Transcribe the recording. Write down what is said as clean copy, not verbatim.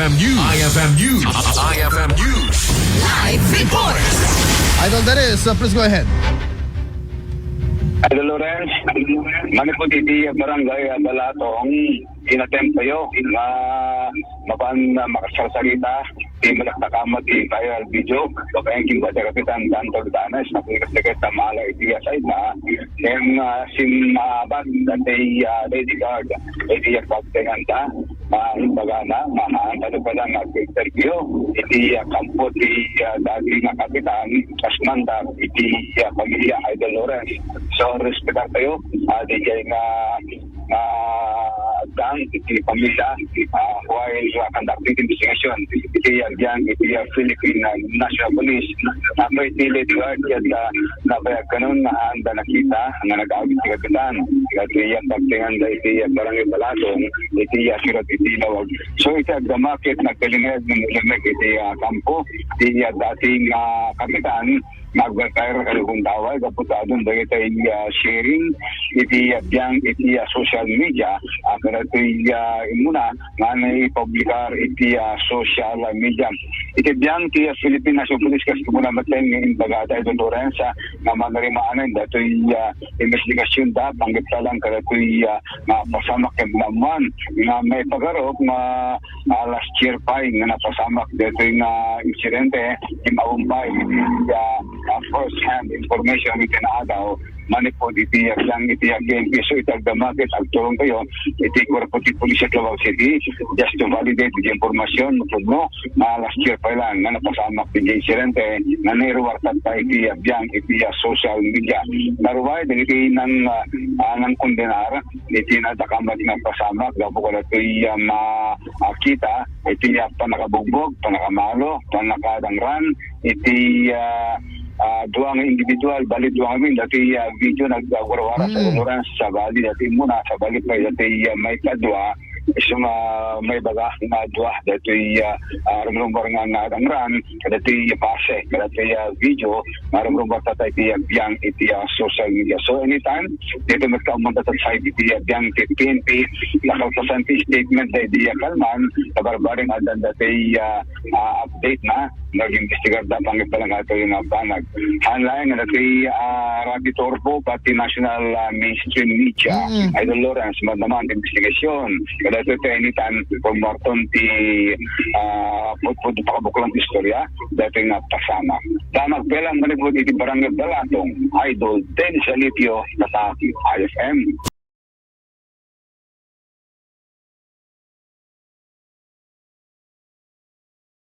IFM News. IFM News. IFM News. Live report. Idol Dennis, please go ahead. Idol Lawrence, manipod iti barangay Balatong, inatempt kayo na makasarsalita, di malaktakamot di viral video, so kayang kimbata kapitan Danto Danas, na pinagsagat na mahala iti aside na, yung simabag at lady guard, iti pagtengan ta, imbaga na, ano pa lang nag-interview, iti kampot di dati na kapitan, kasmanda, iti pamilya Idol Lawrence. So, respetar kayo, di kayo gang, iti pamilya, while conducting investigation, iti Philippine National Police, may iti guard at nabayag kanon na handa nakita, nga nag-aawit si kapitan, iti pagtingan da iti barangay Balatong, iti sirat iti lawag. So, iti agdamakit, nagkalinayad ng limig iti kampo, iti dating kapitan, mag-retire kalugong tawag, kaputadong ba ito'y sharing, iti biyang iti social media, pero ito'y imuna, nga na-publikar iti social media. Iti biyang iti Philippine National Police, kasi muna mateng ng bagata ito Lorenza, na manarimanan, ito'y investigasyon da, panggit ka lang, kada ito'y napasamak yung naman, nga may pagarok, last year pa, nga napasamak, ito'y insidente, yung maumpay, first-hand information itinaadaw, manipod iti yang iti PNP. So itagdamakit, agturong kayo, iti Korpo ti Pulis at Lawag City, just to validate the information, no, last year pa lang, na napasamak ti insidente, na nairuwartat pa iti yang iti social media. Naruway, iti nang kondenar, iti natakamat ng pasamak, gapo ko na iti makita, iti panakabugbog, panakamalo, panakadangran, iti duwang individual, bali duwang amin, dati video nagwarawara sa oras, sa bali, dati muna, sa bali pa, dati may kadwa, isang may baga na dwa, dati rumrumbar nga nadangran, dati pase, dati video, rumrumbar tatay iti biyang iti social media. So anytime, dito magkaumunta sa site iti biyang PNP, nakalpasan ti statement na iti kalman, kabarbaring adan dati update na, nag-investigar da pangit pa lang ito yung banag. Hanlayan nga dati Rabi Torbo, pati national mainstream media, Idol Lawrence, naman investigasyon. Kada ito anytime, kung Marton ti pakabuklang istorya, dati nga pasama. Damag pelang manipod iti barangay Balatong, Idol Dennis Alitio, Tataki, IFM.